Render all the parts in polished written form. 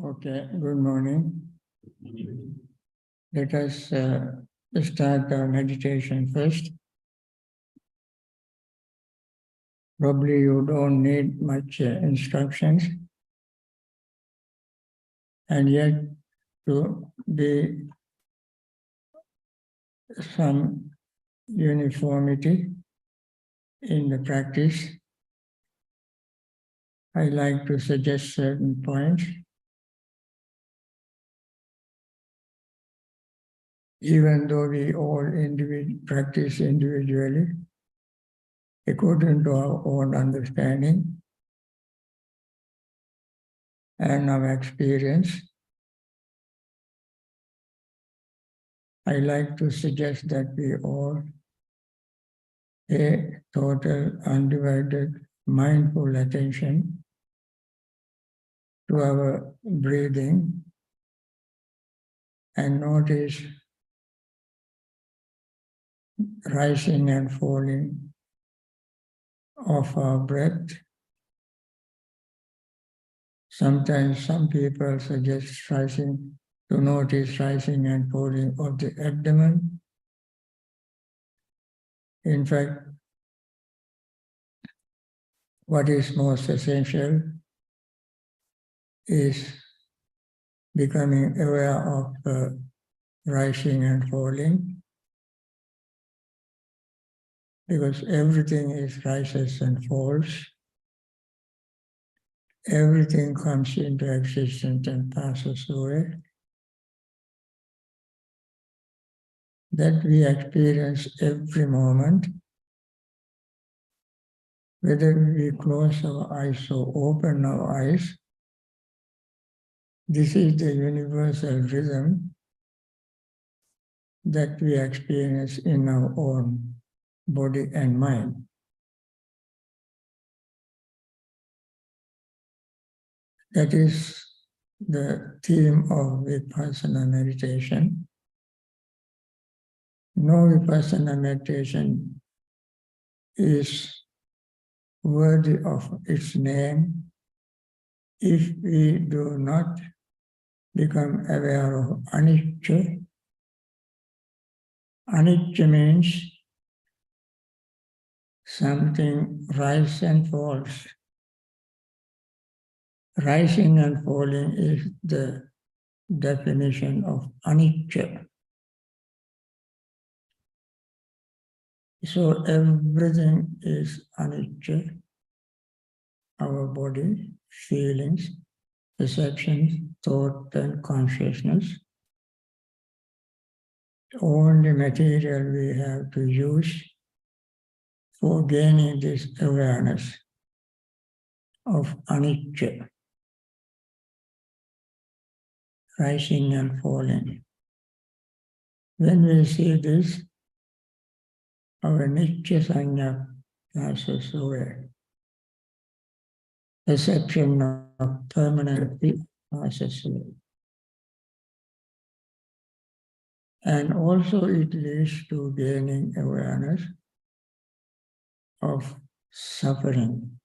Okay, good morning. Let us start our meditation first. Probably you don't need much instructions, and yet to be some uniformity in the practice, I like to suggest certain points. Even though we all practice individually, according to our own understanding and our experience, I like to suggest that we all pay total, undivided, mindful attention to our breathing and notice rising and falling of our breath. Sometimes some people suggest to notice rising and falling of the abdomen. In fact, what is most essential is becoming aware of rising and falling, because everything is rises and falls. Everything comes into existence and passes away. That we experience every moment, whether we close our eyes or open our eyes. This is the universal rhythm that we experience in our own body and mind. That is the theme of Vipassana meditation. No Vipassana meditation is worthy of its name if we do not become aware of anicca. Anicca means something rises and falls. Rising and falling is the definition of anicca. So everything is anicca. Our body, feelings, perceptions, thought and consciousness. Only material we have to use for gaining this awareness of anicca, rising and falling. When we see this, our nitya sanya passes away. Perception of permanency passes away. And also it leads to gaining awareness of suffering.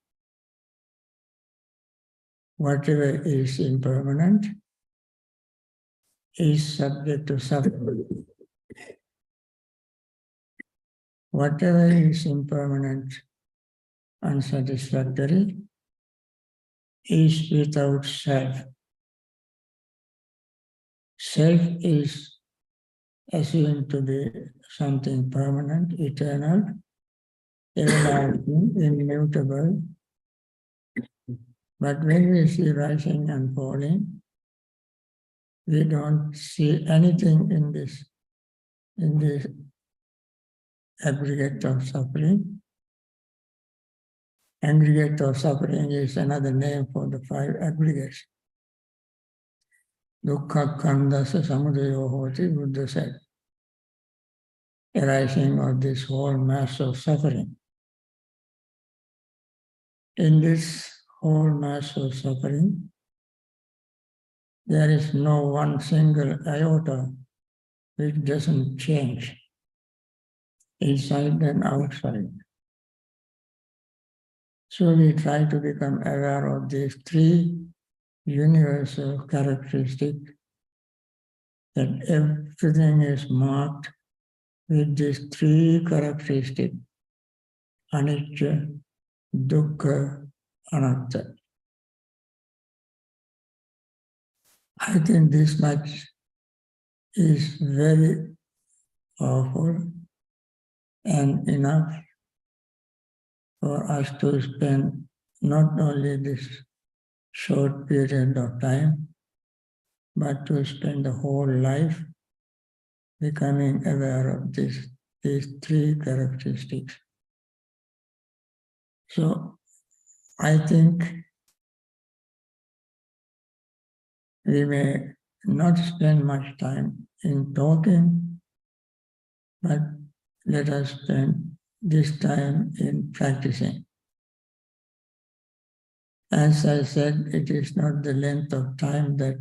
Whatever is impermanent is subject to suffering. Whatever is impermanent, unsatisfactory, is without self. Self is assumed to be something permanent, eternal, everlasting, immutable. But when we see rising and falling, we don't see anything in this aggregate of suffering. Aggregate of suffering is another name for the 5 aggregates. Dukkha khandasa samudayo hoti, Buddha said. Arising of this whole mass of suffering. In this whole mass of suffering, there is no one single iota which doesn't change, inside and outside. So we try to become aware of these 3 universal characteristic that everything is marked with these three characteristics: anicca, dukkha, anatta. I think this much is very powerful and enough for us to spend not only this short period of time, but to spend the whole life becoming aware of these three characteristics. So I think we may not spend much time in talking, but let us spend this time in practicing. As I said, it is not the length of time that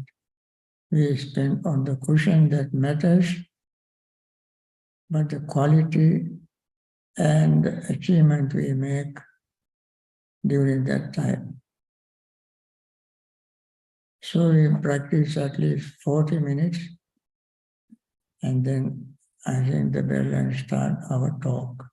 we spend on the cushion that matters, but the quality and achievement we make during that time. So we practice at least 40 minutes, and then I ring the bell and start our talk.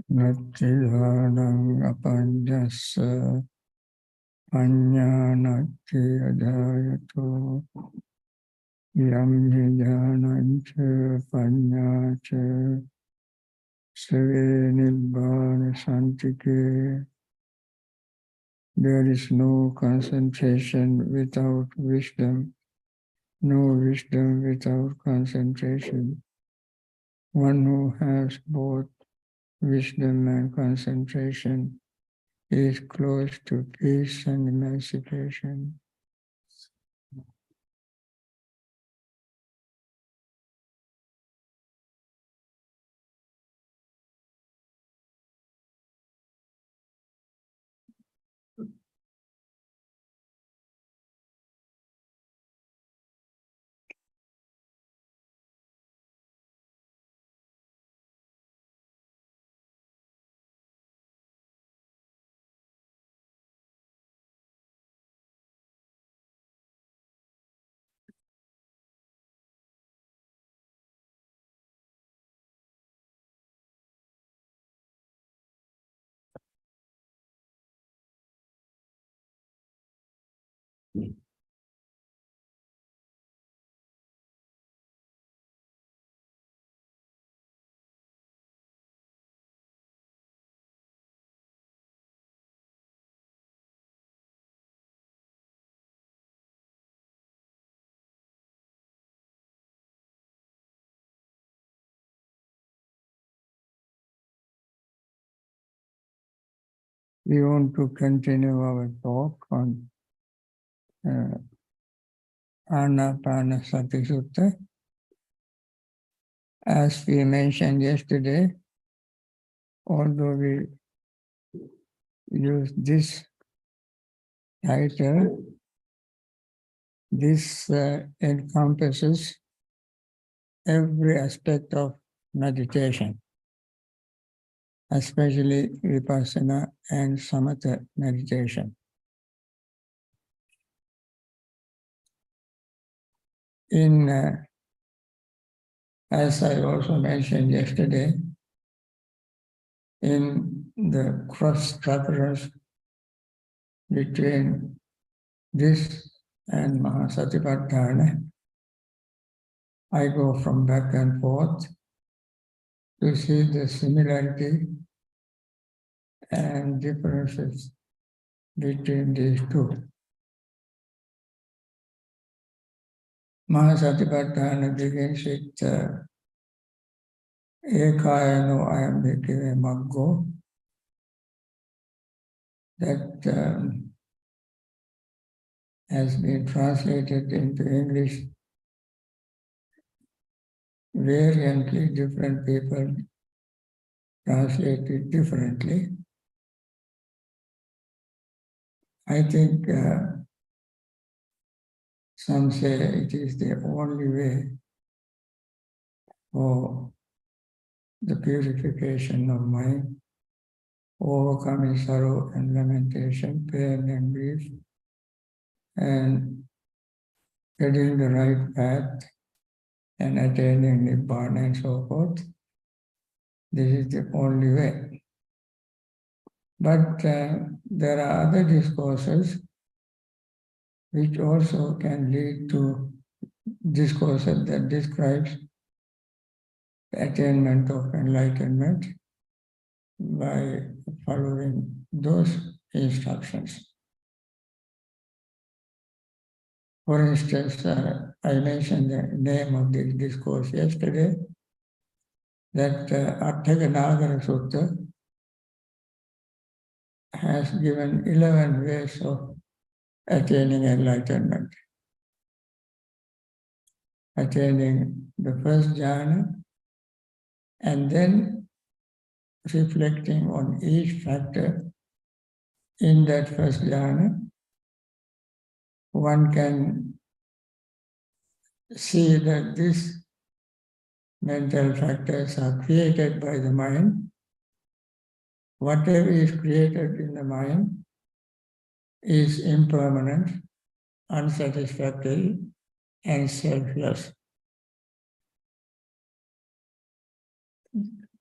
Natthidhanam apanjassa Panyānati adhayato yam nidhanancha panyacha save nibbana santike. There is no concentration without wisdom, no wisdom without concentration. One who has both wisdom and concentration is close to peace and emancipation. We want to continue our talk on Anapanasati Sutta. As we mentioned yesterday, although we use this title, this encompasses every aspect of meditation, especially vipassana and samatha meditation. As I also mentioned yesterday, in the cross-reference between this and Mahasatipatthana, I go from back and forth to see the similarity and differences between these two. Mahasatipatthana begins with Ekayano ayam bhikkhave maggo, that has been translated into English variantly. Different people translate it differently. I think some say it is the only way for the purification of mind, overcoming sorrow and lamentation, pain and grief, and getting the right path and attaining Nibbana and so forth. This is the only way. But there are other discourses which also can lead to discourses that describes the attainment of enlightenment by following those instructions. For instance, I mentioned the name of this discourse yesterday, that Atthaganagara Sutta has given 11 ways of attaining enlightenment. Attaining the first jhana, and then reflecting on each factor in that first jhana, one can see that these mental factors are created by the mind. Whatever is created in the mind is impermanent, unsatisfactory, and selfless.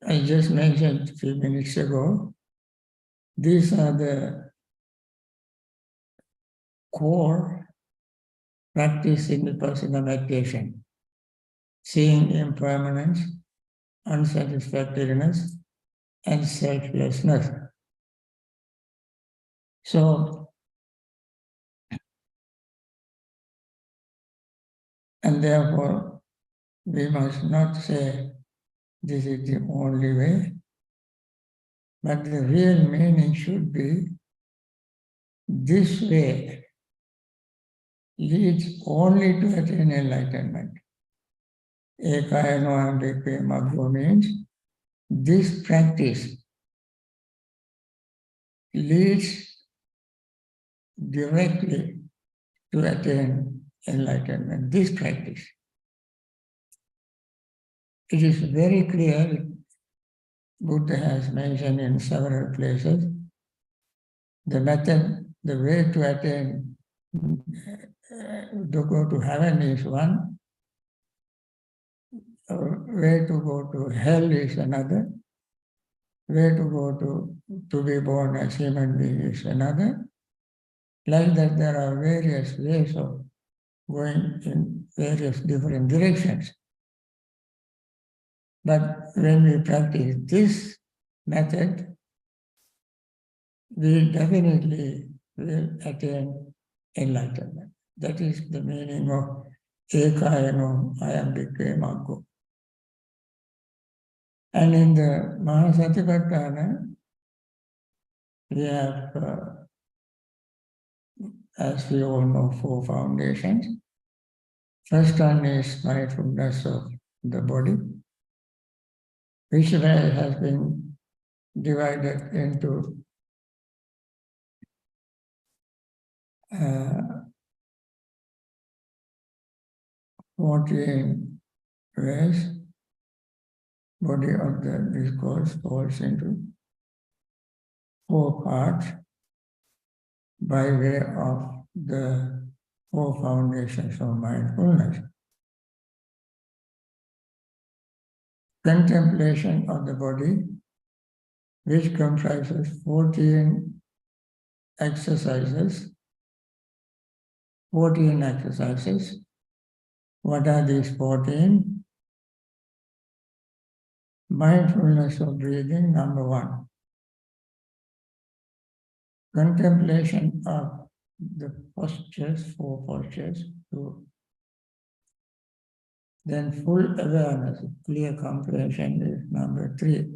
I just mentioned a few minutes ago, these are the core practice in the personal meditation. Seeing impermanence, unsatisfactoriness, and selflessness. So, and therefore, we must not say this is the only way, but the real meaning should be this way leads only to attain enlightenment. Ekayano ambikve maggo means this practice leads directly to attain enlightenment. This practice. It is very clear, Buddha has mentioned in several places, the method, the way to attain, to go to heaven is one, way to go to hell is another, way to go to be born as human being is another. Like that, there are various ways of going in various different directions. But when we practice this method, we definitely will attain enlightenment. That is the meaning of Ekayano Ayambikve Maggo. And in the Mahasatipatthana, we have, as we all know, 4 foundations. First one is mindfulness of the body, which has been divided into 14 ways. Body of the discourse falls into 4 parts by way of the 4 foundations of mindfulness. Contemplation of the body, which comprises 14 exercises. 14 exercises. What are these 14? Mindfulness of breathing, number 1. Contemplation of the postures, 4 postures, 2. Then full awareness, clear comprehension is number 3.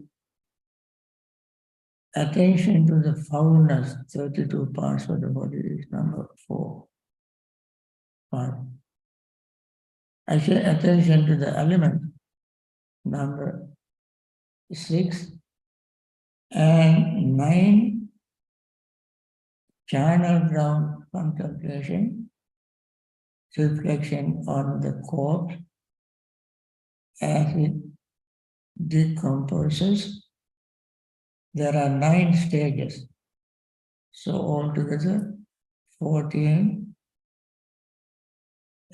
Attention to the foulness, 32 parts of the body is number 4. 5. I say attention to the element, number 6. And 9, charnel ground contemplation, reflection on the corpse as it decomposes. There are 9 stages. So altogether, 14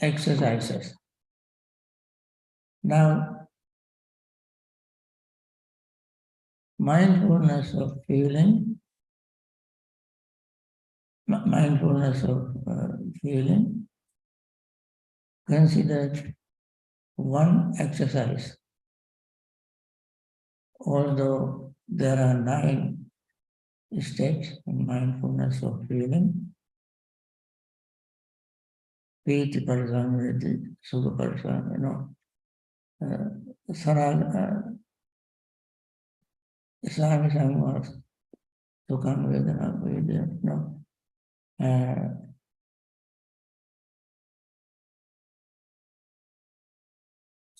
exercises. Now, mindfulness of feeling, feeling, considered one exercise. Although there are 9 states in mindfulness of feeling, Piti Parasamveti, Sukha Parasam, Sami Samvas, Sukham Vedana Vedana,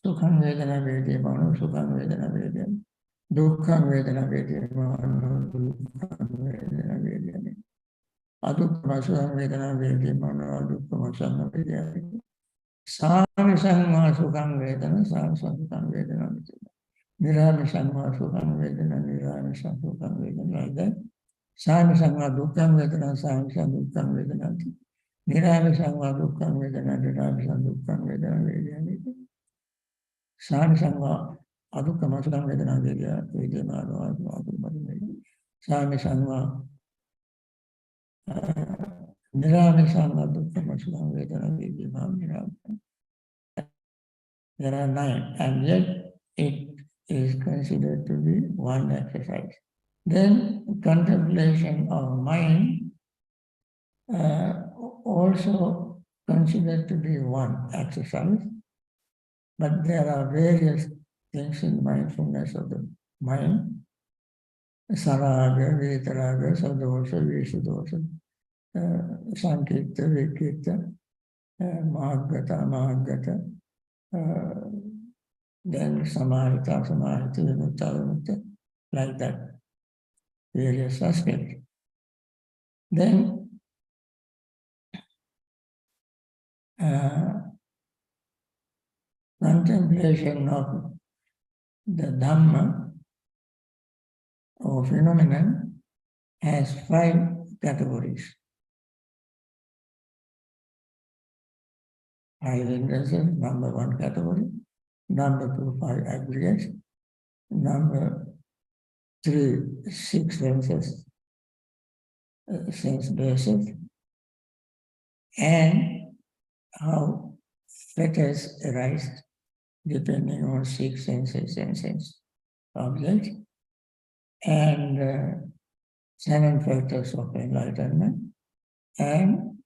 Sukham Vedana Vedana, Sukham Vedana Vedana. Dukkha Vedana Vedimano, Dukkha Vedana Vedana. Adukkha Vedana Vedimano, Adukkha Vedana. Sami Sangha Sukham Vedana, Sami Sukham Vedana. Nirami Sangha Sukham Vedana, Nirami Sukham Vedana, like that. Sami Sangha Dukkam Vedana, Sami Sangha Dukkam Vedana. Nirami Sangha Dukkam Vedana, Nirami Sangha Dukkam Vedana, Vedana. Sami Sangha Adukkha Sukham Vedana, Vedana, Vedana, Sami Sangha Nirami Sangha Dukkam Sukham Vedana, Vedana. There are 9, and yet it is considered to be one exercise. Then contemplation of mind also considered to be one exercise, but there are various things in mindfulness of the mind. Saraga, Vitaraga, Sadosha, Visudosha, Sankirta, Vikirta, Mahagata, Mahagata, then Samarita, Samarita, Vimutta, Vimutta, like that, various aspects. Then contemplation of the Dhamma or phenomenon has 5 categories. 5 hindrances, number 1 category, number 2, 5 aggregates, number 3, 6 senses, sense bases, and how fetters arise depending on 6 senses and sense objects, and 7 factors of enlightenment, and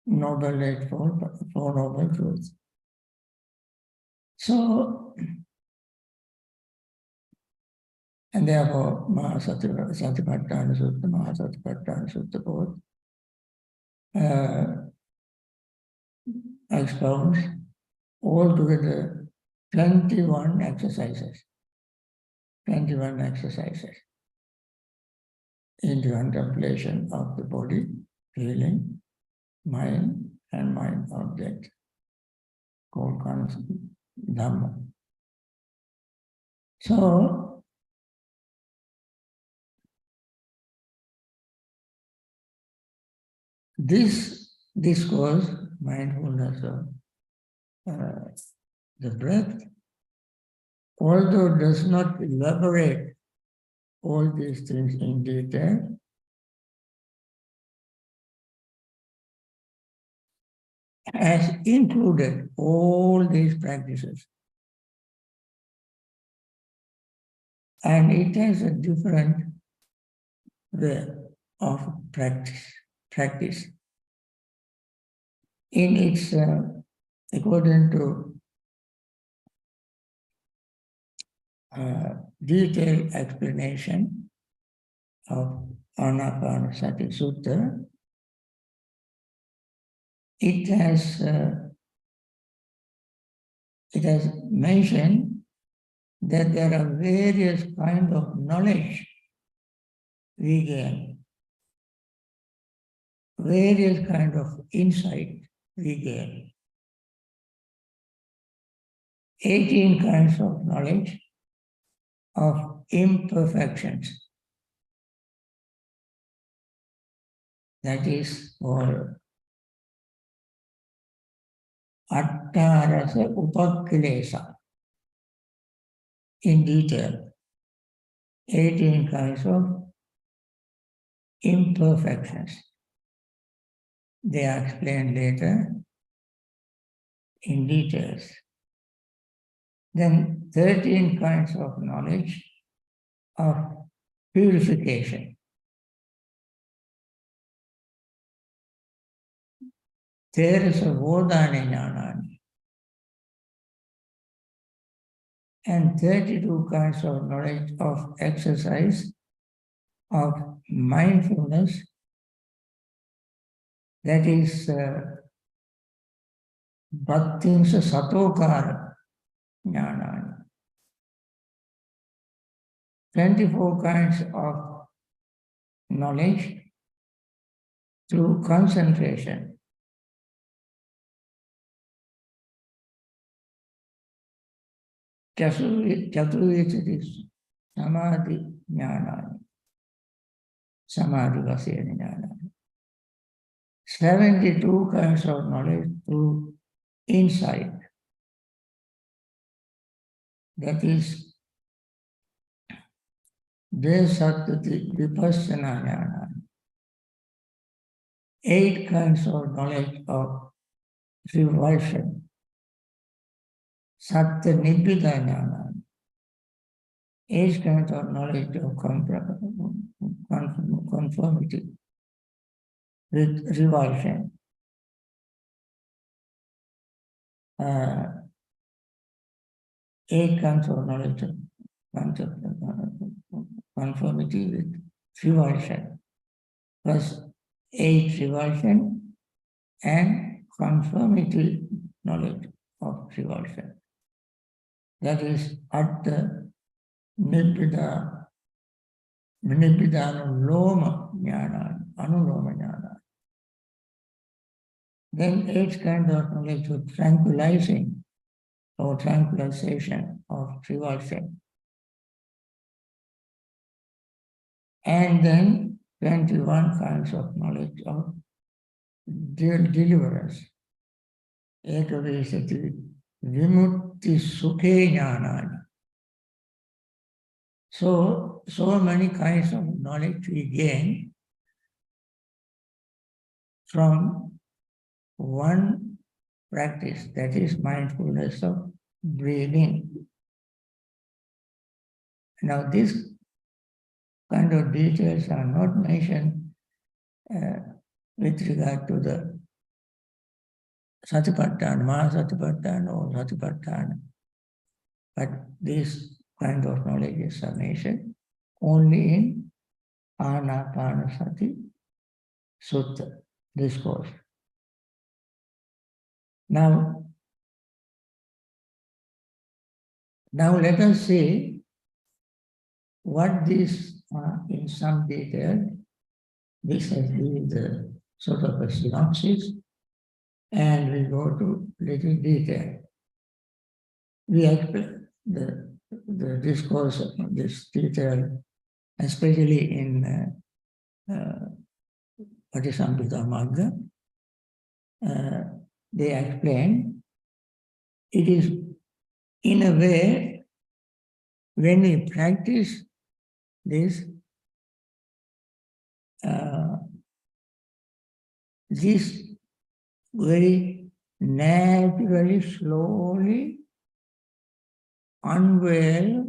Noble Eightfold, 4 Noble Truths. So, and therefore, Satipatthana Sutta, Mahasatipatthana Sutta both expounds altogether 21 exercises. 21 exercises in the contemplation of the body, feeling, mind, and mind object, called Dhamma. So, this discourse, mindfulness of the breath, although does not elaborate all these things in detail, has included all these practices. And it has a different way of practice. In its, according to detailed explanation of Anapanasati Sutta, it has mentioned that there are various kinds of knowledge we gain, various kinds of insight we gain. 18 kinds of knowledge of imperfections. That is called Attarasa Upakilesa. In detail, 18 kinds of imperfections. They are explained later in details. Then 13 kinds of knowledge of purification. There is a Vodhana Jnanani. And 32 kinds of knowledge of exercise of mindfulness, that is Bhattinsa Satokara, jnanani. 24 kinds of knowledge through concentration. Chaturvichati samadhi jnanani. Samadhi vasena jnanani. 72 kinds of knowledge through insight. That is Desatati vipassana jnanani. 8 kinds of knowledge of revulsion. Satya nibbida jnanani. 8 kinds of knowledge of conformity with revulsion. 8 kinds of knowledge of conformity with revulsion. Plus 8 revulsion and conformity knowledge of revulsion. That is at the nibbida, anuloma jnana. Then 8 kinds of knowledge of tranquilizing or tranquilization of revulsion. And then 21 kinds of knowledge of deliverance. Ekavesati vimutti sukhe jnanani. So many kinds of knowledge we gain from one practice, that is mindfulness of breathing. Now, these kind of details are not mentioned with regard to the Satipatthana, Mahasatipatthana or Satipatthana. But these kind of knowledges are mentioned only in Anapanasati Sutta discourse. Now let us see what these are in some detail. This has been the sort of a synopsis, and we go to little detail. We explain the discourse of this detail, especially in Patisambhita Magga. They explain it is in a way when we practice this, this very naturally, slowly unveil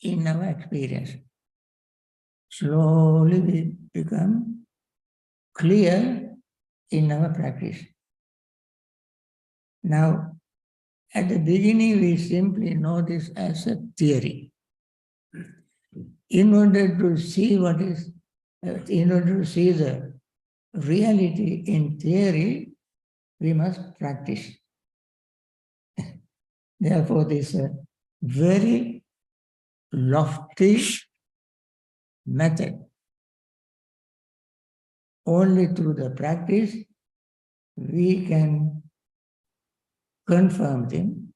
in our experience. Slowly we become clear in our practice. Now, at the beginning, we simply know this as a theory. In order to see in order to see the reality in theory, we must practice. Therefore, this very lofty method. Only through the practice we can confirm them,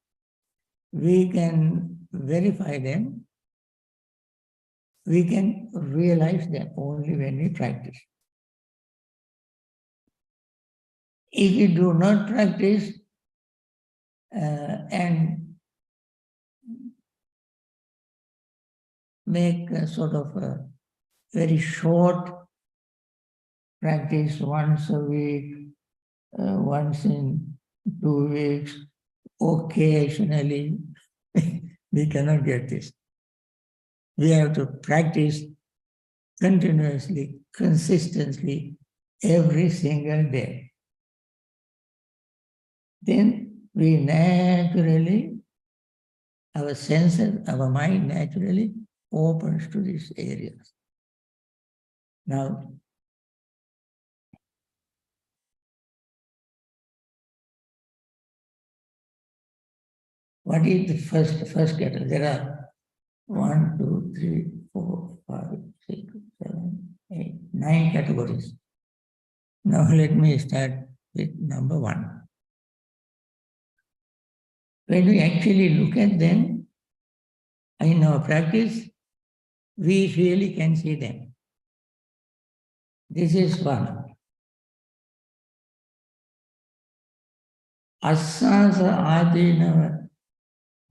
we can verify them, we can realize them only when we practice. If we do not practice and make a sort of a very short practice once a week, once in 2 weeks, occasionally, we cannot get this. We have to practice continuously, consistently, every single day. Then we naturally, our senses, our mind naturally opens to these areas. Now, What is the first category? There are 1, 2, 3, 4, 5, 6, 7, 8, 9 categories. Now let me start with number 1. When we actually look at them in our practice, we really can see them. This is 1. Asasa adinava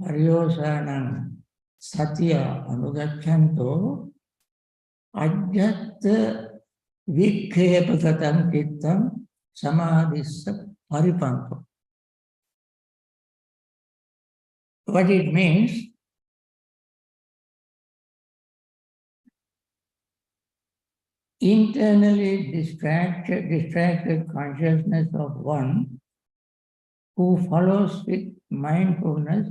paryosanam satya anugachanto ajyatta vikhepakatam kittam samadhissa paripanto. What it means, internally distracted consciousness of one who follows with mindfulness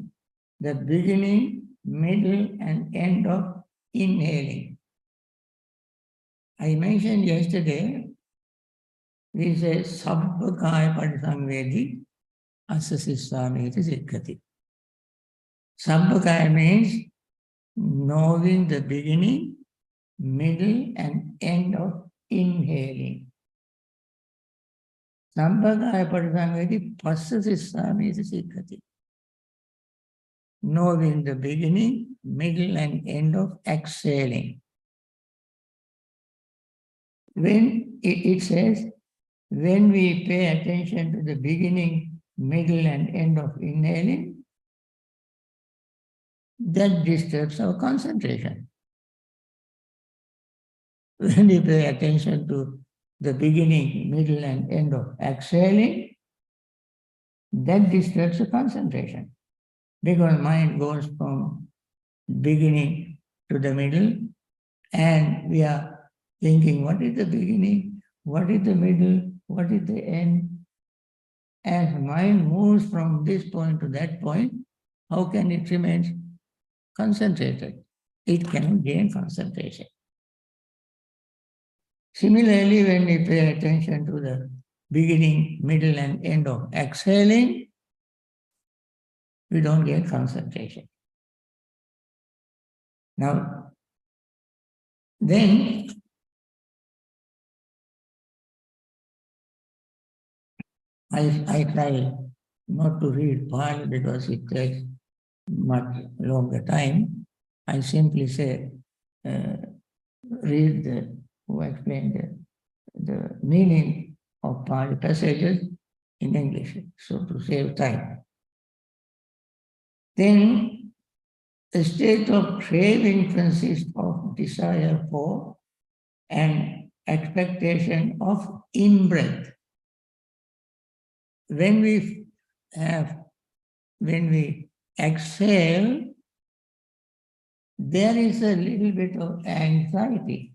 the beginning, middle, and end of inhaling. I mentioned yesterday, we say sabbakaya parisamvedi asasissameti sikkati. Sabbakaya means knowing the beginning, middle, and end of inhaling. Sabbakaya parisamvedi passasissameti sikkati. Knowing the beginning, middle, and end of exhaling. When it says, when we pay attention to the beginning, middle, and end of inhaling, that disturbs our concentration. When we pay attention to the beginning, middle, and end of exhaling, that disturbs the concentration. Because mind goes from beginning to the middle, and we are thinking, what is the beginning, what is the middle, what is the end? As mind moves from this point to that point, how can it remain concentrated? It cannot gain concentration. Similarly, when we pay attention to the beginning, middle, and end of exhaling, we don't get concentration. Now, then I try not to read Pali because it takes much longer time. I simply say, read who explained the meaning of Pali passages in English, so to save time. Then the state of craving consists of desire for and expectation of in-breath. When we exhale, there is a little bit of anxiety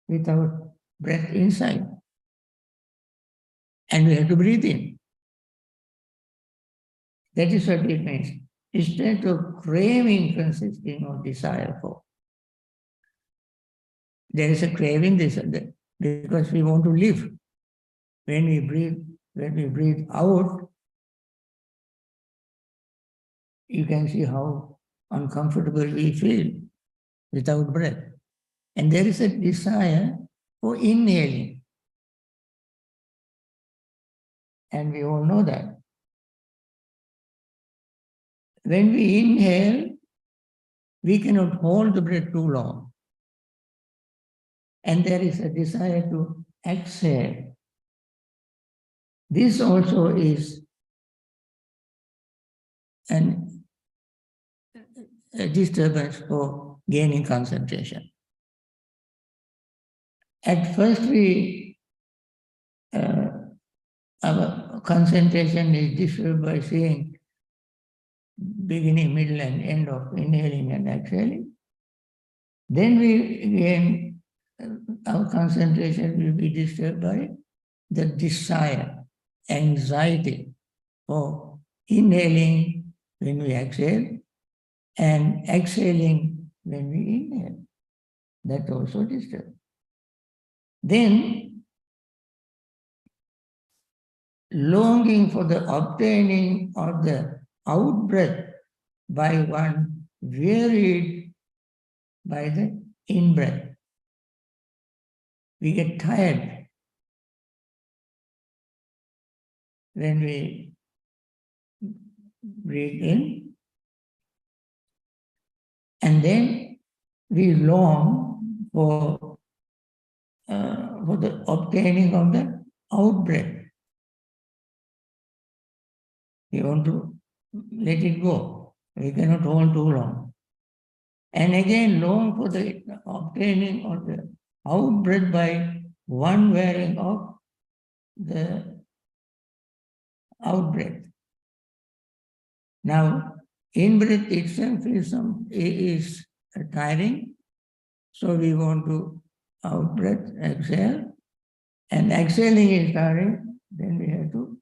without breath inside. And we have to breathe in. That is what it means. Instead of craving consisting of desire for. There is a craving because we want to live. When we breathe out, you can see how uncomfortable we feel without breath. And there is a desire for inhaling. And we all know that. When we inhale, we cannot hold the breath too long. And there is a desire to exhale. This also is a disturbance for gaining concentration. At first, our concentration is disturbed by seeing beginning, middle, and end of inhaling and exhaling. Then our concentration will be disturbed by the desire, anxiety for inhaling when we exhale and exhaling when we inhale. That also disturbs. Then, longing for the obtaining of the out-breath by one varied by the in-breath. We get tired when we breathe in, and then we long for the obtaining of the out-breath. We want to let it go. We cannot hold too long. And again, long for the obtaining of the out-breath by one wearing of the out-breath. Now, in-breath itself is tiring, so we want to out-breath, exhale, and exhaling is tiring, then we have to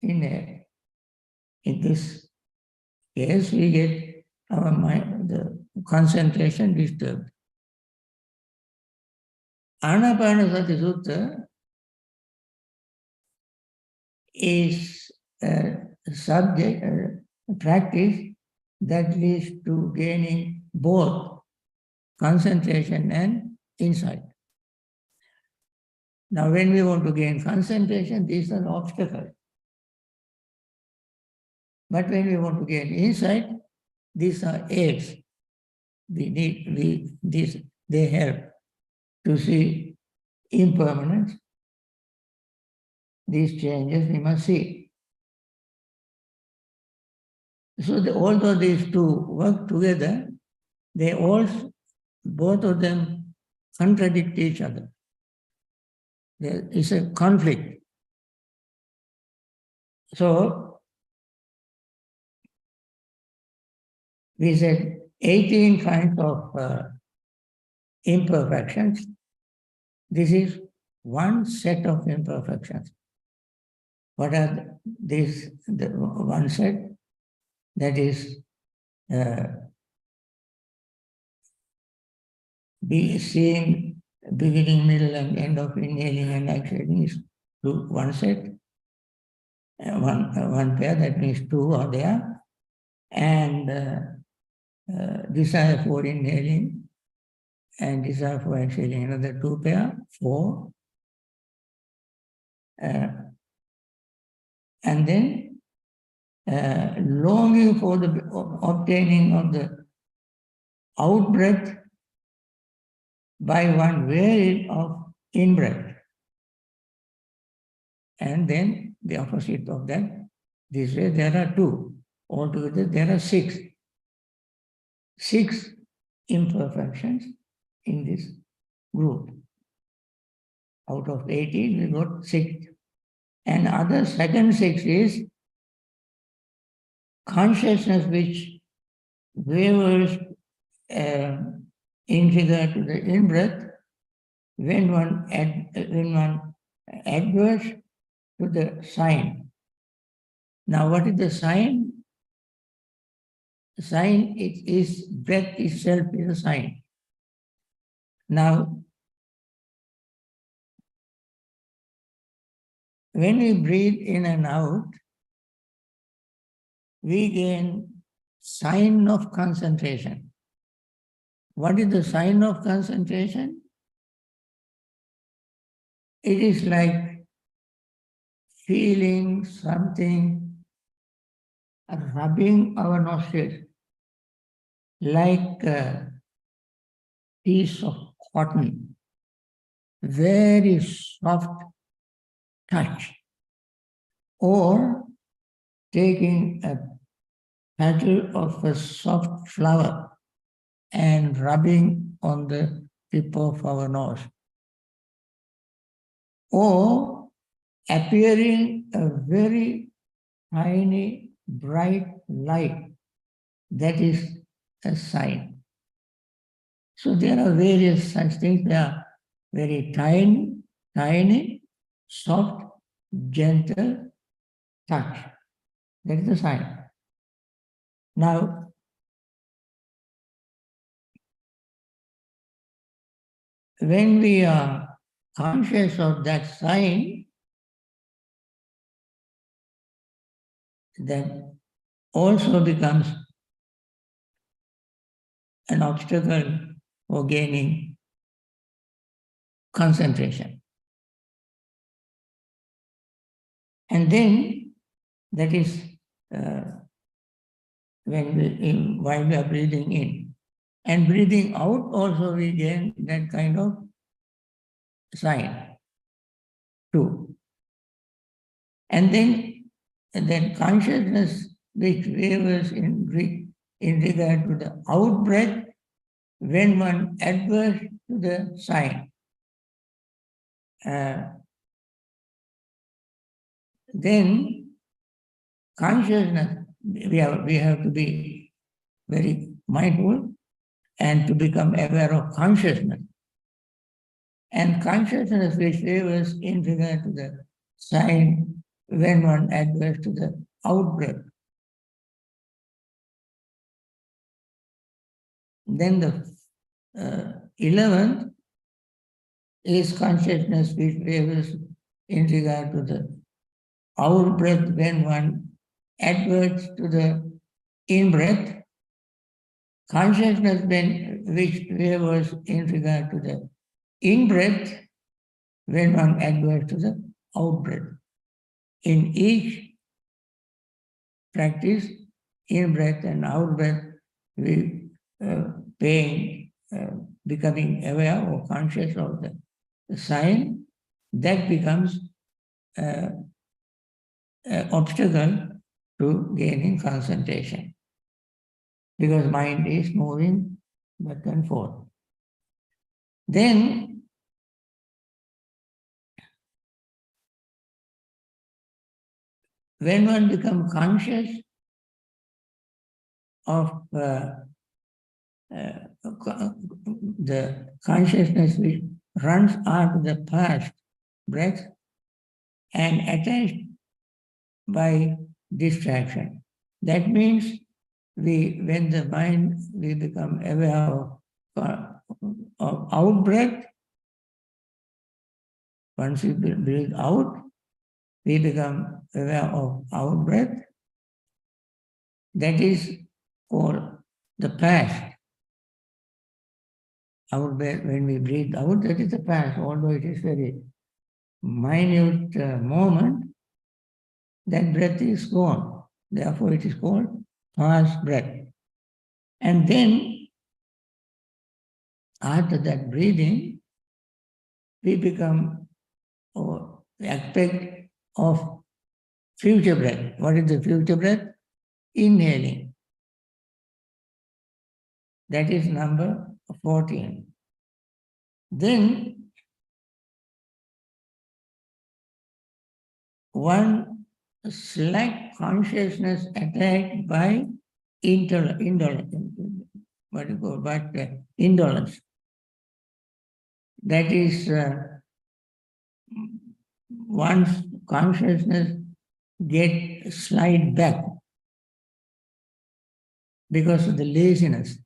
inhale. In this case, we get our mind, the concentration disturbed. Anapanasati Sutta is a subject, a practice that leads to gaining both concentration and insight. Now, when we want to gain concentration, these are obstacles. But when we want to gain insight, these are aids. They help to see impermanence. These changes we must see. So although these two work together, both of them contradict each other. There is a conflict. So we said 18 kinds of imperfections. This is one set of imperfections. What are these? The one set that is seeing beginning, middle, and end of inhaling and exhaling is one set. One pair, that means two are there, and desire for inhaling and desire for exhaling, another two pair, four, and then longing for the obtaining of the out-breath by one way of in-breath. And then the opposite of that, this way there are two. Altogether there are six. 6 imperfections in this group. Out of 18, we got 6. And other second 6 is consciousness which wavers in regard to the in-breath when one adverse to the sign. Now, what is the sign? The sign is breath itself is a sign. Now, when we breathe in and out, we gain sign of concentration. What is the sign of concentration? It is like feeling something rubbing our nostrils, like a piece of cotton, very soft touch, or taking a petal of a soft flower and rubbing on the tip of our nose, or appearing a very tiny bright light, that is a sign. So there are various such things. They are very tiny, soft, gentle touch. That is the sign. Now, when we are conscious of that sign, then also becomes an obstacle for gaining concentration. And then that is while we are breathing in. And breathing out also we gain that kind of sign too. And then consciousness which wavers in regard to the out breath when one adverse to the sign. Then consciousness, we have to be very mindful and to become aware of consciousness. And consciousness which favors in regard to the sign when one adverse to the out breath. Then the 11th is consciousness which favors in regard to the out breath when one adverts to the in breath. Consciousness which favors in regard to the in breath when one adverts to the out breath. In each practice, in breath and out breath, we becoming aware or conscious of the sign that becomes an obstacle to gaining concentration, because mind is moving back and forth. Then when one becomes conscious of the consciousness which runs after the past breath and attached by distraction. That means when the mind, we become aware of out breath. Once we breathe out, we become aware of out breath. That is called the past. Out breath, when we breathe out, that is the past, although it is very minute moment, that breath is gone. Therefore, it is called past breath. And then, after that breathing, we become aspect of future breath. What is the future breath? Inhaling. That is number 14. Then, one slack consciousness attacked by indolence. Indolence. That is one's consciousness slide back because of the laziness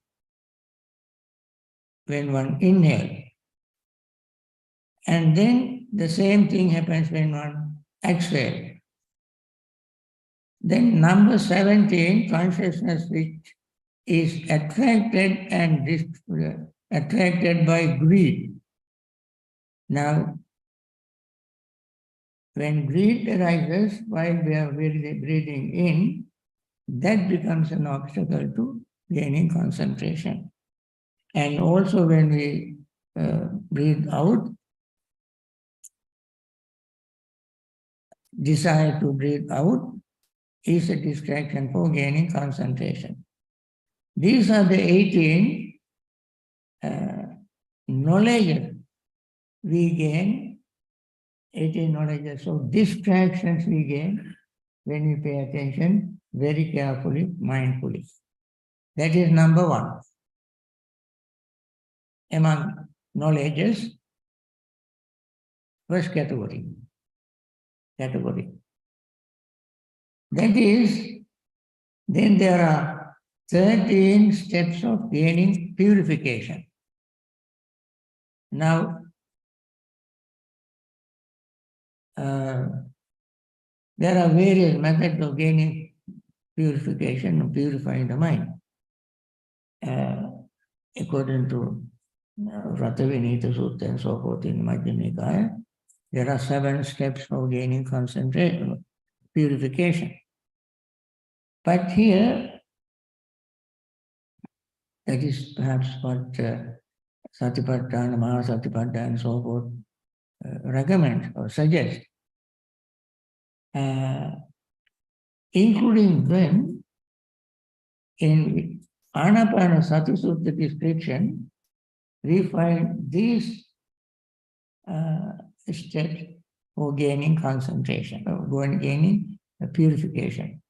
when one inhales. And then the same thing happens when one exhales. Then number 17, consciousness which is attracted by greed. Now, when greed arises while we are breathing in, that becomes an obstacle to gaining concentration. And also when we breathe out, desire to breathe out is a distraction for gaining concentration. These are the 18 knowledges we gain, 18 knowledges. So distractions we gain when we pay attention very carefully, mindfully. That is number 1. Among knowledges, first category. That is, then there are 13 steps of gaining purification. Now, there are various methods of gaining purification, purifying the mind. According to Vratavinita Sutta and so forth in Majjhima Nikaya, there are 7 steps for gaining concentration, purification. But here, that is perhaps what Satipatthana, Mahasatipatthana and so forth recommend or suggest. Including them, in Anapanasati Sutta description, we find these steps for gaining concentration, or gaining purification.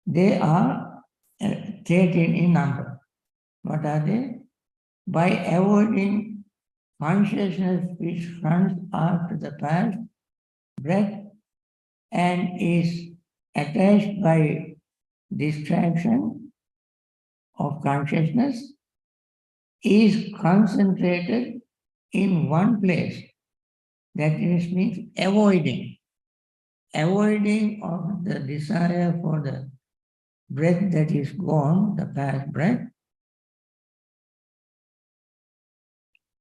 They are 13 in number. What are they? By avoiding consciousness which runs after the past breath and is attached by distraction of consciousness, is concentrated in one place. That means avoiding of the desire for the breath that is gone, the past breath,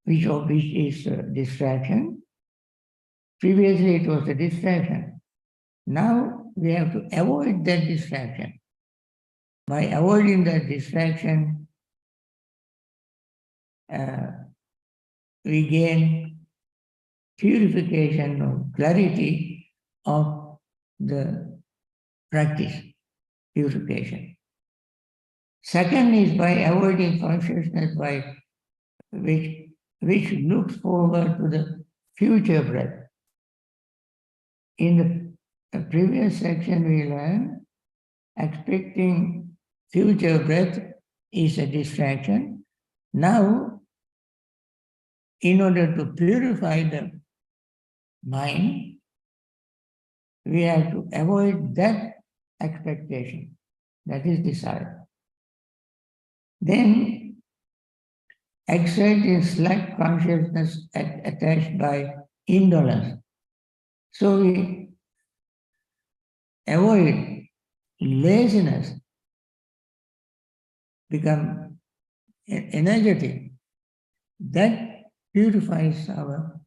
which is distraction. Previously it was a distraction. Now we have to avoid that distraction. By avoiding that distraction, we gain purification or clarity of the practice, purification. Second is by avoiding consciousness by which looks forward to the future breath. In the previous section we learned, expecting future breath is a distraction. Now, in order to purify the mind, we have to avoid that expectation, that is desire. Then, excite in slack consciousness attached by indolence. So we avoid laziness, become energetic. That purifies our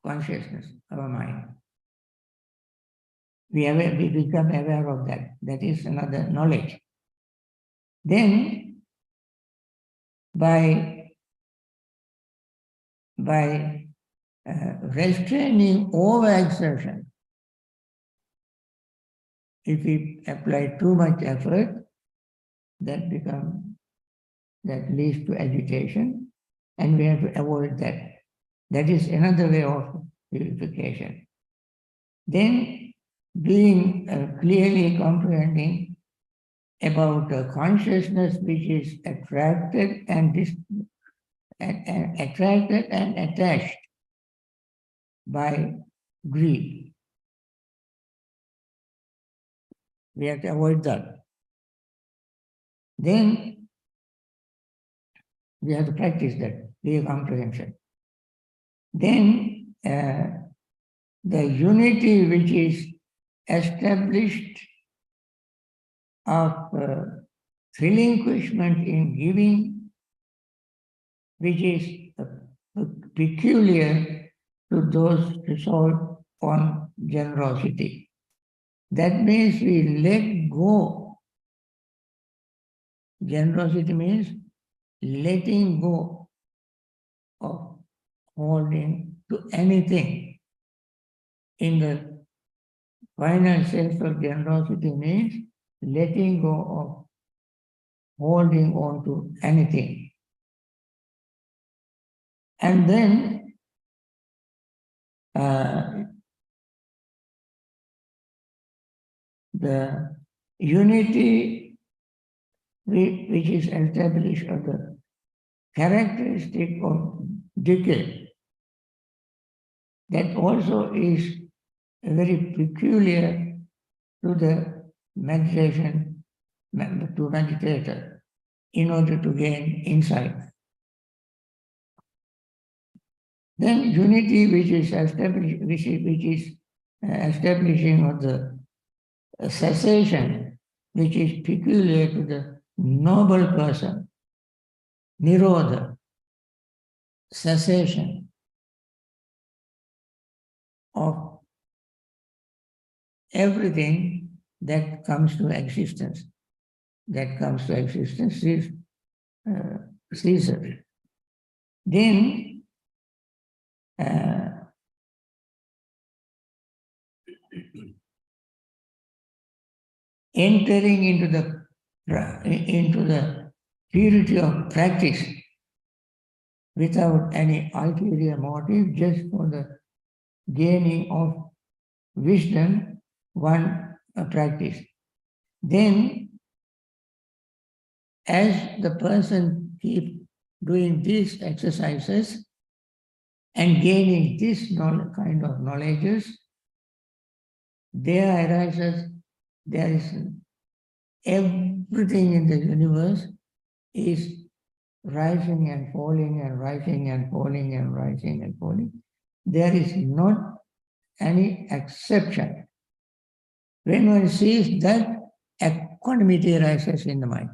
consciousness, our mind. We become aware of that. That is another knowledge. Then, by restraining overexertion, if we apply too much effort, that leads to agitation, and we have to avoid that. That is another way of purification. Then, being clearly comprehending about consciousness which is attracted and attached by greed. We have to avoid that. Then we have to practice that, clear comprehension. Then the unity which is established of relinquishment in giving, which is peculiar to those resolved on generosity. That means we let go. Generosity means letting go of holding to anything. In the final sense of generosity means letting go of holding on to anything. And then the unity which is established of the characteristic of decay, that also is very peculiar to the meditation, to meditator, in order to gain insight. Then unity which is establishing of the a cessation which is peculiar to the noble person, nirodha, cessation of everything that comes to existence. That comes to existence is ceases. Then entering into the purity of practice without any ulterior motive, just for the gaining of wisdom, one practice. Then, as the person keeps doing these exercises and gaining this kind of knowledges, there arises, there is everything in the universe is rising and falling and rising and falling and rising and falling. There is not any exception. When one sees that, equanimity arises in the mind.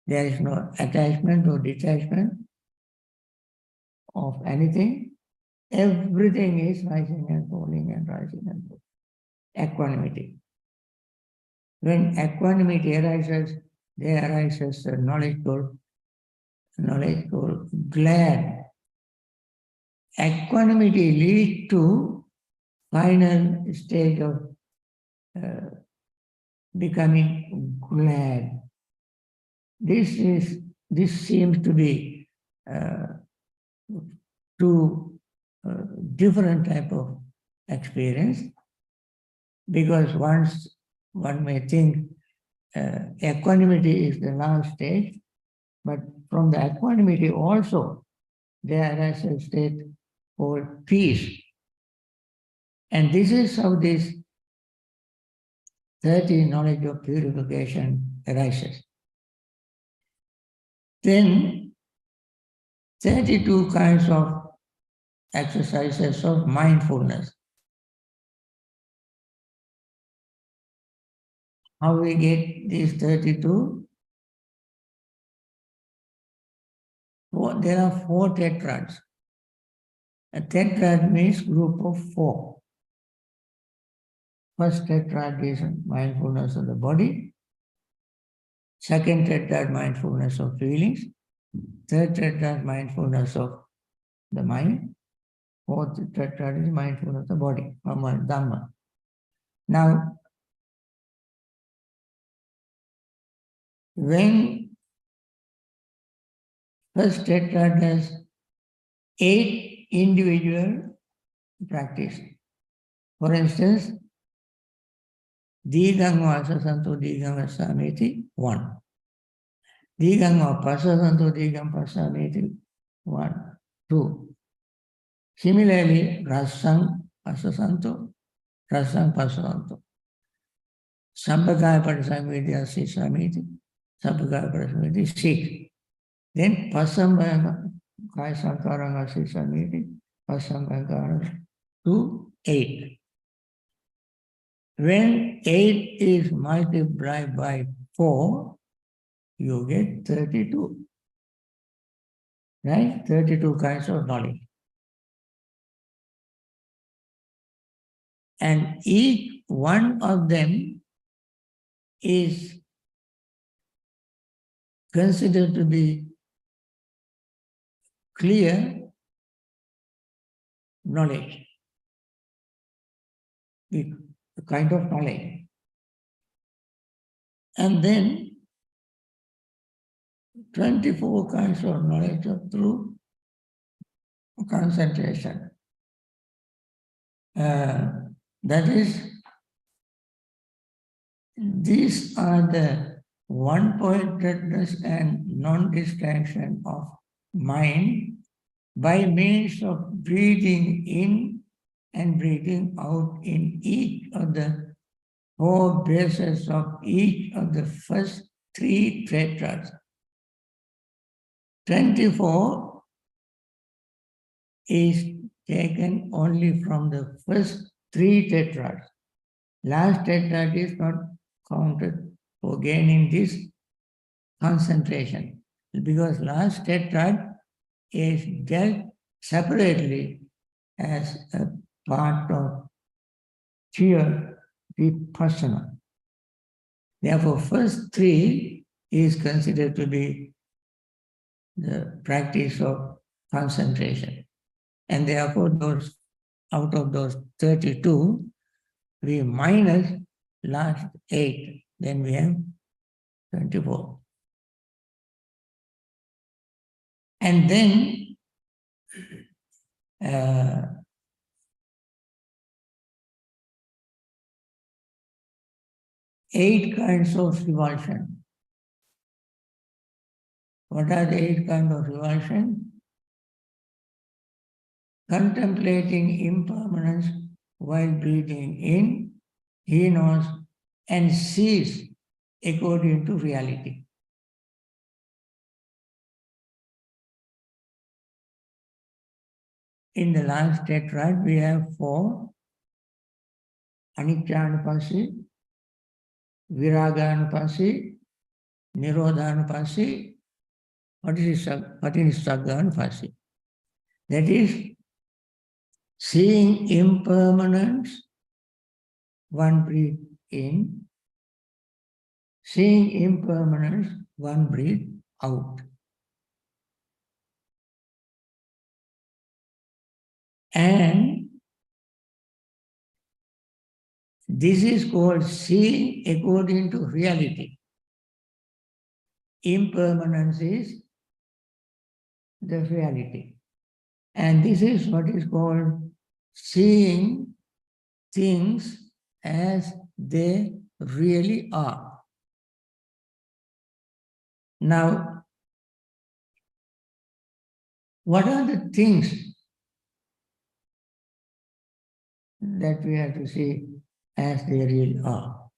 There is no attachment or detachment of anything. Everything is rising and falling and rising and falling. Equanimity. When equanimity arises, there arises a knowledge called glad. Equanimity leads to final stage of becoming glad. This seems to be two different type of experience, because once one may think equanimity is the last stage, but from the equanimity also there is a state called peace. And this is how this 30 knowledge of purification arises. Then 32 kinds of exercises of mindfulness. How we get these 32? There are 4 tetrads. A tetrad means group of 4. First tetrad is mindfulness of the body. Second tetrad, mindfulness of feelings. Third tetrad, mindfulness of the mind. Fourth tetrad is mindfulness of the body, Dhamma. Now, when first tetrad has 8 individual practice. For instance, Dīgham vasasanto dīgham vasameti, 1. Dīgham pasasanto dīgham pasameti, 1, 2. Similarly, rasam pasasanto, rasam pasasanto. Sabbakaya parisamiti asisamiti, sabbakaya parisamiti, 6. Then pasam kaya sankaranga asisamiti, pasam kaya 2, 8. When 8 is multiplied by 4, you get 32. Right? 32 kinds of knowledge. And each one of them is considered to be clear knowledge, the kind of knowledge. And then 24 kinds of knowledge through concentration. That is, these are the one-pointedness and non-distraction of mind by means of breathing in and breathing out in each of the 4 bases of each of the first 3 tetrads. 24 is taken only from the first 3 tetrads. Last tetrad is not counted for gaining this concentration, because last tetrad is dealt separately as a part of pure vipassana. Therefore, first three is considered to be the practice of concentration. And therefore, those out of those 32, we minus last 8, then we have 24. And then 8 kinds of revulsion. What are the 8 kinds of revulsion? Contemplating impermanence while breathing in, he knows and sees according to reality. In the last tetrad, we have 4: Anicca-anupassi, Viraga-anupassi, Nirodha-anupassi, Patinissagga-anupassi. That is, seeing impermanence, one breathe in, seeing impermanence, one breathe out. And this is called seeing according to reality. Impermanence is the reality. And this is what is called seeing things as they really are. Now, what are the things that we have to see as they really are?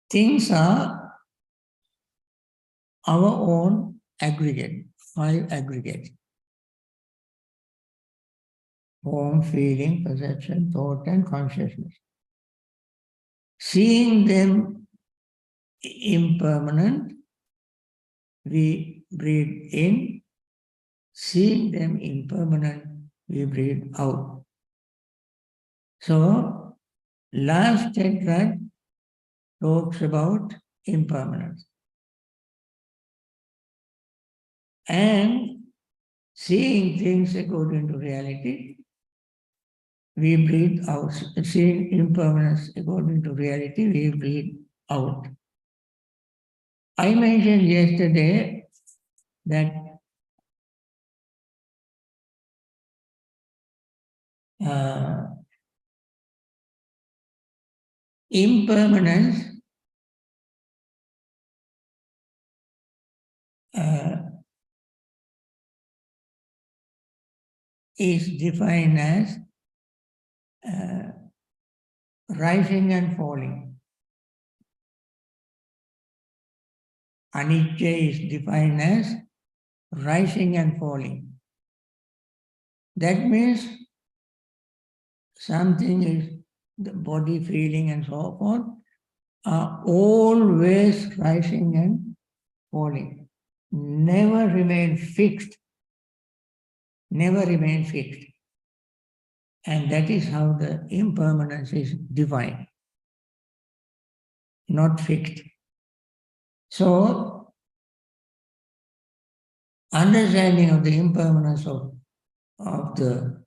Things are our own aggregate, 5 aggregates: form, feeling, perception, thought, and consciousness. Seeing them impermanent, we breathe in. Seeing them impermanent, we breathe out. So, last tetrad talks about impermanence. And seeing things according to reality, we breathe out. Seeing impermanence according to reality, we breathe out. I mentioned yesterday that impermanence is defined as rising and falling. Anicca is defined as rising and falling. That means something is the body, feeling, and so forth are always rising and falling. Never remain fixed. Never remain fixed. And that is how the impermanence is defined. Not fixed. So, understanding of the impermanence of the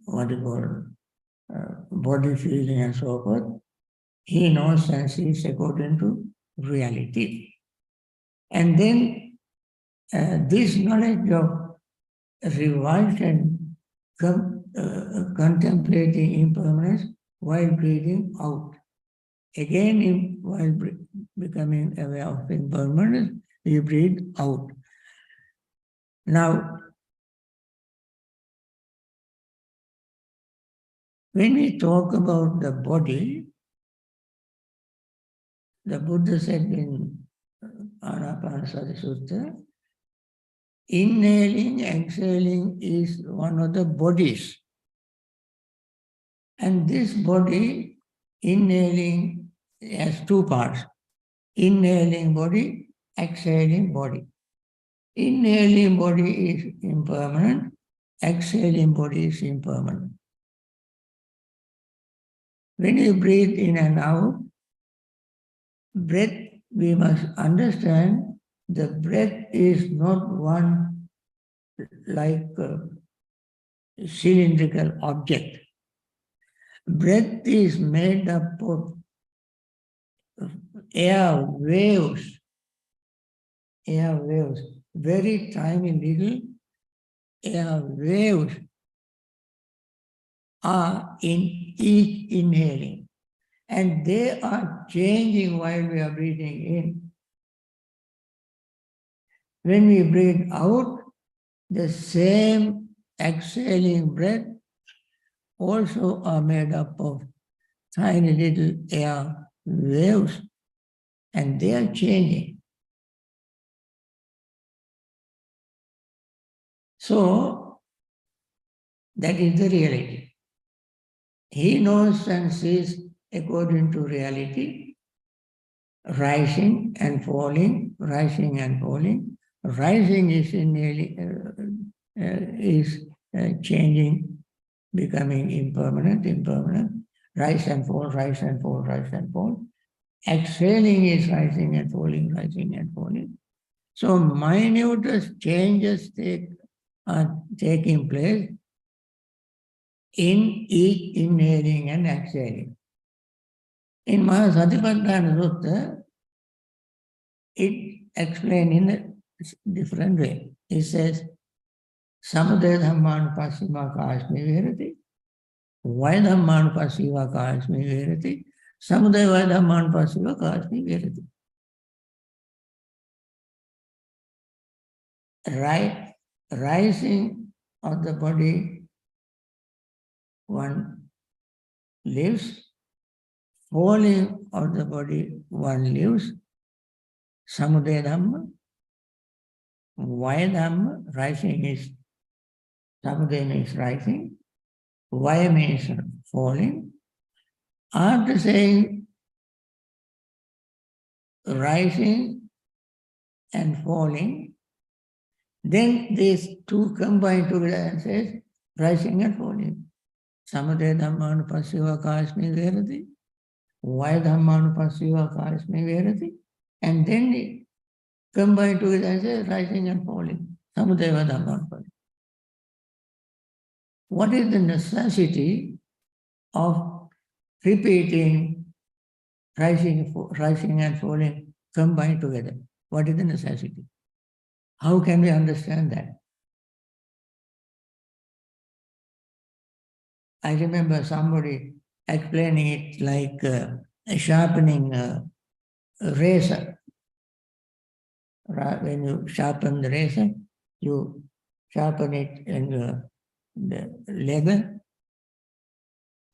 what you call body, feeling, and so forth, he knows and sees according to reality. And then this knowledge of revulsion, contemplating impermanence while breathing out. Again, while becoming aware of impermanence, we breathe out. Now, when we talk about the body, the Buddha said in Anapanasati Sutta Inhaling, exhaling is one of the bodies. And this body, inhaling, has two parts. Inhaling body, exhaling body. Inhaling body is impermanent, exhaling body is impermanent. When you breathe in and out, breath, we must understand the breath is not one like a cylindrical object. Breath is made up of air waves, very tiny little air waves are in each inhaling. And they are changing while we are breathing in. When we breathe out, the same exhaling breath also are made up of tiny little air waves, and they are changing. So, that is the reality. He knows and sees according to reality, rising and falling, rising and falling. Rising is changing, becoming impermanent. Rise and fall, rise and fall, rise and fall. Exhaling is rising and falling, rising and falling. So minute changes are taking place in each inhaling and exhaling. In Mahasatipatthana Sutta, it explained in a different way. It says, Samudaya Dhammanupassima Kāsmi Virati, Vaya Dhammanupassima Kāsmi Virati, Samudaya Vaya Dhammanupassima Kāsmi Virati. Rising of the body, one lives. Falling of the body, one lives. Samudaya Dhamma. Vaya Dhamma, rising is, Samudaya means rising. Vaya means falling. After saying rising and falling, then these two combine together and says rising and falling. Samudaya Dhammanupassima Kāsmi Virati, Vaya Dhammanupassima Kāsmi Virati, and then they combine together and say rising and falling. Samudaya Dhammanupassima. What is the necessity of repeating rising and falling combined together? What is the necessity? How can we understand that? I remember somebody explaining it like sharpening a razor. When you sharpen the razor, you sharpen it in the leather,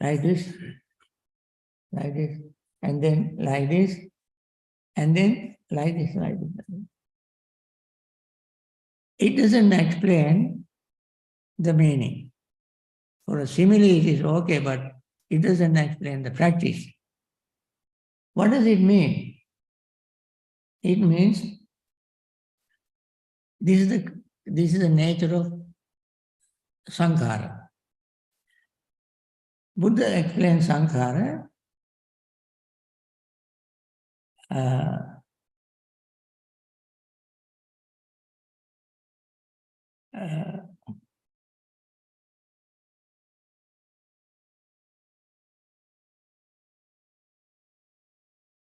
like this, and then like this, and then like this. It doesn't explain the meaning. For a simile, it is okay, but it doesn't explain the practice. What does it mean? It means this is the nature of sankhara. Buddha explains sankhara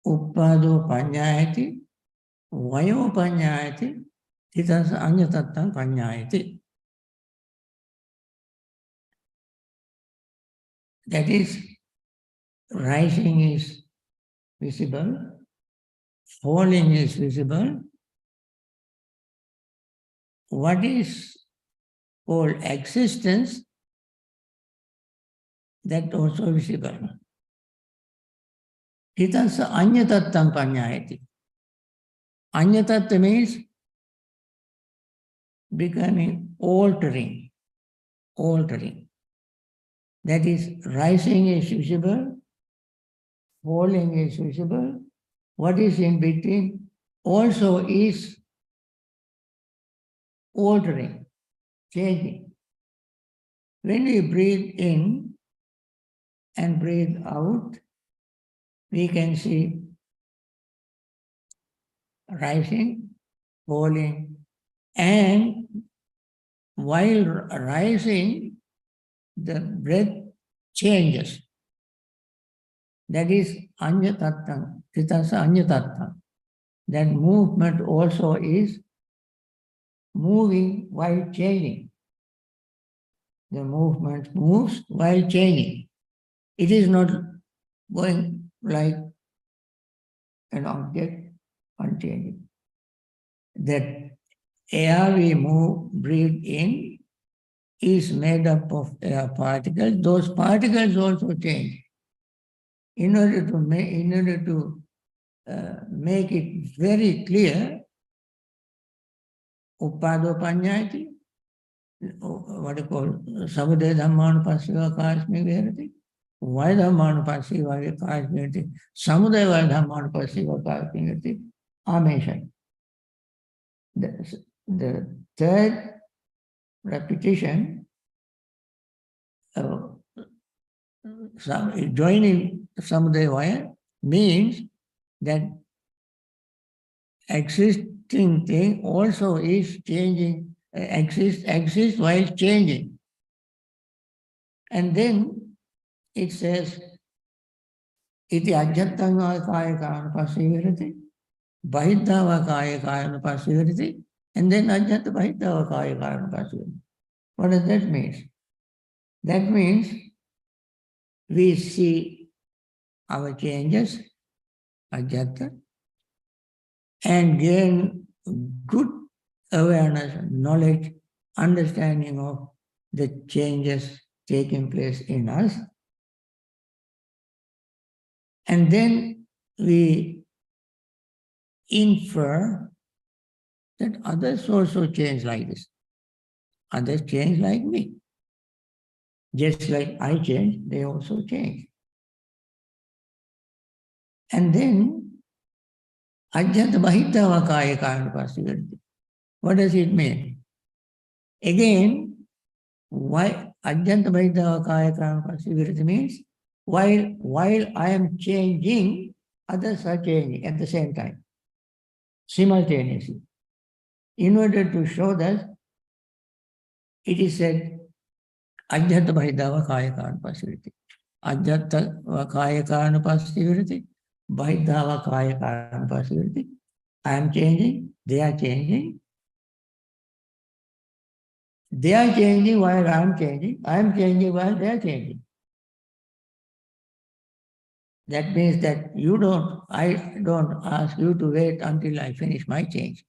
uppado paññāyati, vayo paññāyati, titasa aññatattam paññāyati. That is, rising is visible, falling is visible. What is called existence, that also visible. Titasa aññatattam paññāyati. Aññatatta means becoming altering. That is, rising is visible, falling is visible. What is in between also is altering, changing. When we breathe in and breathe out, we can see rising, falling, and while rising, the breath changes. That is anyatattva, titasa anyatattva. That movement also is moving while changing. The movement moves while changing. It is not going like an object unchanging. That air we breathe in is made up of air particles. Those particles also change. In order to make it very clear, Uppado Panyati, what you call Samudaya Dhammanupassiva Kashmi Virati, why Dhammanupassiva Kashmi Virati, Samudaya Dhammanupassiva Kashmi Virati are mentioned. The third repetition, joining Samudaya means that existing thing also is changing, exists while changing. And then it says, iti ajjattanga kaya kayanupasivirati, bahiddhava kaya kayanupasivirati, and then ajjatta bahiddhava kaya kayanupasivirati. What does that mean? That means we see our changes, ajjatta, and gain good awareness, knowledge, understanding of the changes taking place in us. And then we infer that others also change like this. Others change like me. Just like I change, they also change. And then, ajjata bahiddhava kaya kayanupasivirati. What does it mean? Again, why ajjanta bahiddhava kaya kayanupasivirati means while I am changing, others are changing at the same time, simultaneously. In order to show that, it is said, ajjata bahiddhava kaya kayanupasivirati. Ajjata kaya kayanupasivirati, bahiddhava kaya kayanupasivirati. I am changing, they are changing. They are changing while I am changing. I am changing while they are changing. That means that I don't ask you to wait until I finish my change.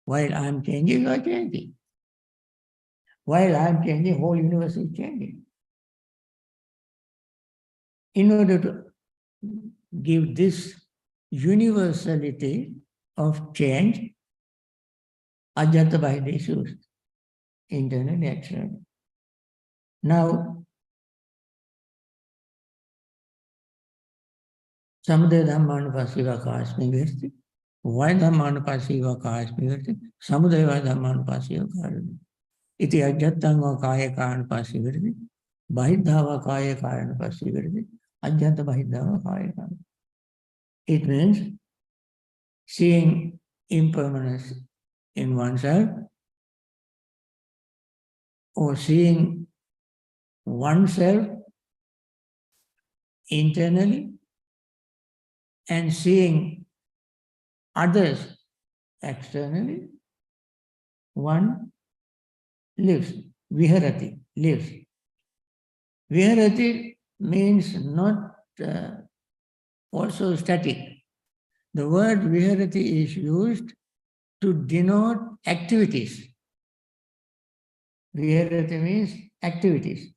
While I am changing, you are changing. While I am changing, whole universe is changing. In order to give this universality of change, ajjata bahiddha is used, internally, externally. Now, Samudaya Dhammanupassiva Kashmi Virti. Why Dhammanupassiva Kashmi Virti? Samudaya Dhammanupassiva Kashmi. Iti ajjattanga kaya kayanupasiva virti. Bahiddhava kaya kayanupasiva virti. Ajjatta bahiddhava kaya kayanupasiva. It means seeing impermanence in oneself or seeing oneself internally and seeing others externally, one lives. Viharati, lives. Viharati means not also static. The word viharati is used to denote activities. Viharati means activities.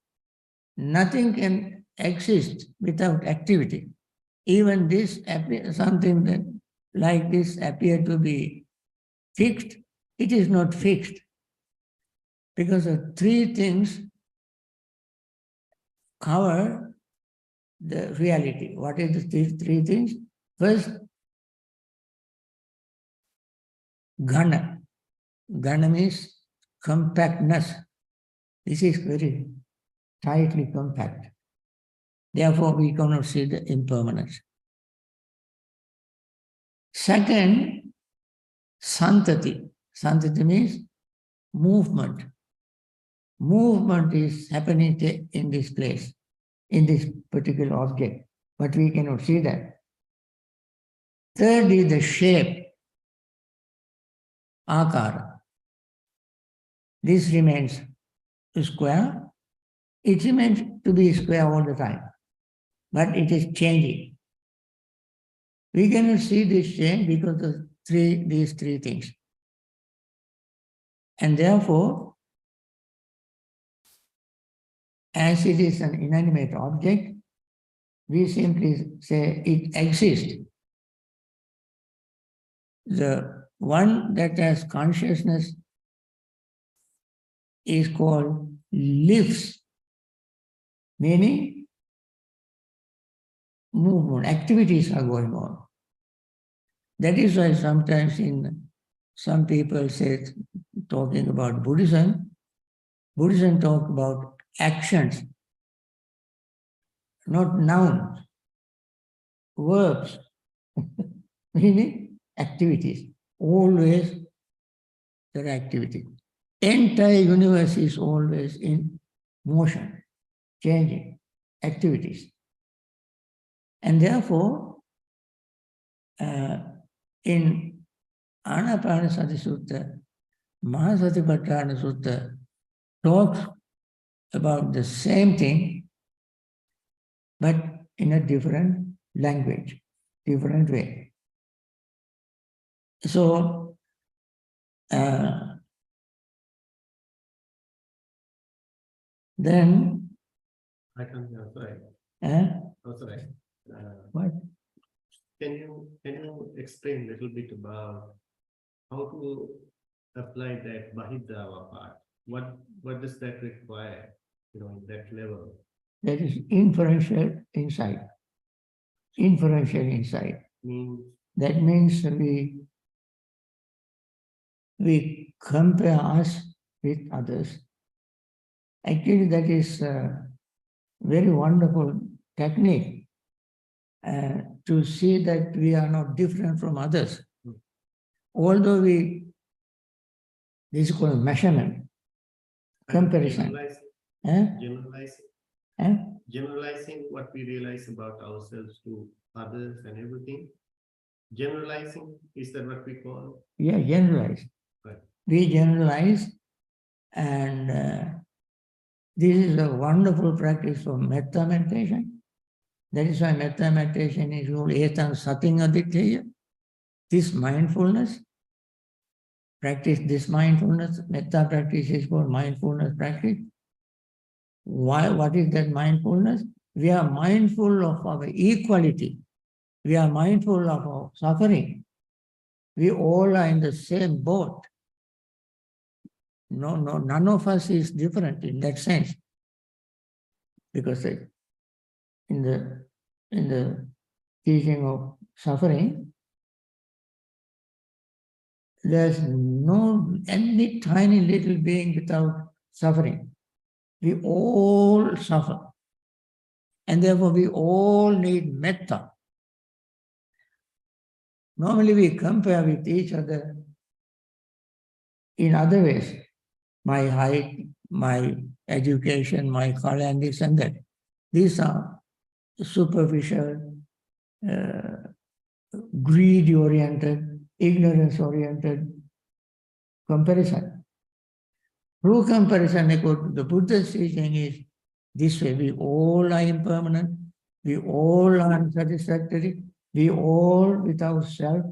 Nothing can exist without activity. Even this something that like this appear to be fixed, it is not fixed. Because the three things cover the reality. What is the three things? First, ghana. Ghana means compactness. This is very tightly compact. Therefore, we cannot see the impermanence. Second, santati. Santati means movement. Movement is happening in this place, in this particular object, but we cannot see that. Third is the shape, akara. This remains square. It remains to be square all the time, but it is changing. We cannot see this change because of these three things. And therefore, as it is an inanimate object, we simply say it exists. The one that has consciousness is called lives, meaning movement, activities are going on. That is why sometimes some people say, talking about Buddhism talk about actions, not nouns, verbs, meaning activities. Always there are activity. Entire universe is always in motion, changing, activities. And therefore, in Anapanasati Sutta, Mahasatipatthana Sutta talks about the same thing, but in a different language, different way. So, then... I can't hear, sorry. Oh, sorry. What? Can you explain a little bit about how to apply that Bahidava part? What does that require, that level? That is inferential insight. Inferential insight. That means we compare us with others. Actually, that is a very wonderful technique to see that we are not different from others. Although this is called measurement, comparison. Generalizing what we realize about ourselves to others and everything. Generalizing, is that what we call? Yeah, generalize. Right. We generalize, and this is a wonderful practice for metta meditation. That is why metta meditation is called etam sating aditya. This mindfulness, practice this mindfulness. Metta practice is called mindfulness practice. Why? What is that mindfulness? We are mindful of our equality. We are mindful of our suffering. We all are in the same boat. No, none of us is different in that sense. Because in the teaching of suffering, there's no any tiny little being without suffering. We all suffer. And therefore we all need metta. Normally we compare with each other in other ways. My height, my education, my color, and this and that. These are superficial, greed-oriented, ignorance-oriented comparison. True comparison, according to the Buddha's teaching, is this way. We all are impermanent. We all are unsatisfactory. We all without self,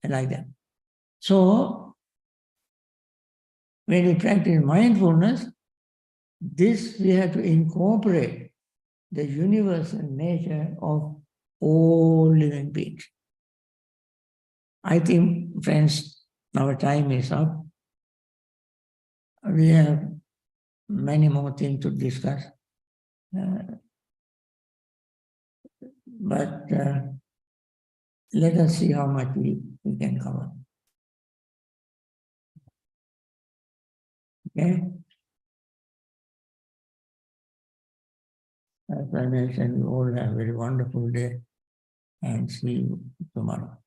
and like that. So, when we practice mindfulness, this we have to incorporate the universal nature of all living beings. I think, friends, our time is up. We have many more things to discuss. But let us see how much we can cover. Okay? As I mentioned, you all have a very wonderful day and see you tomorrow.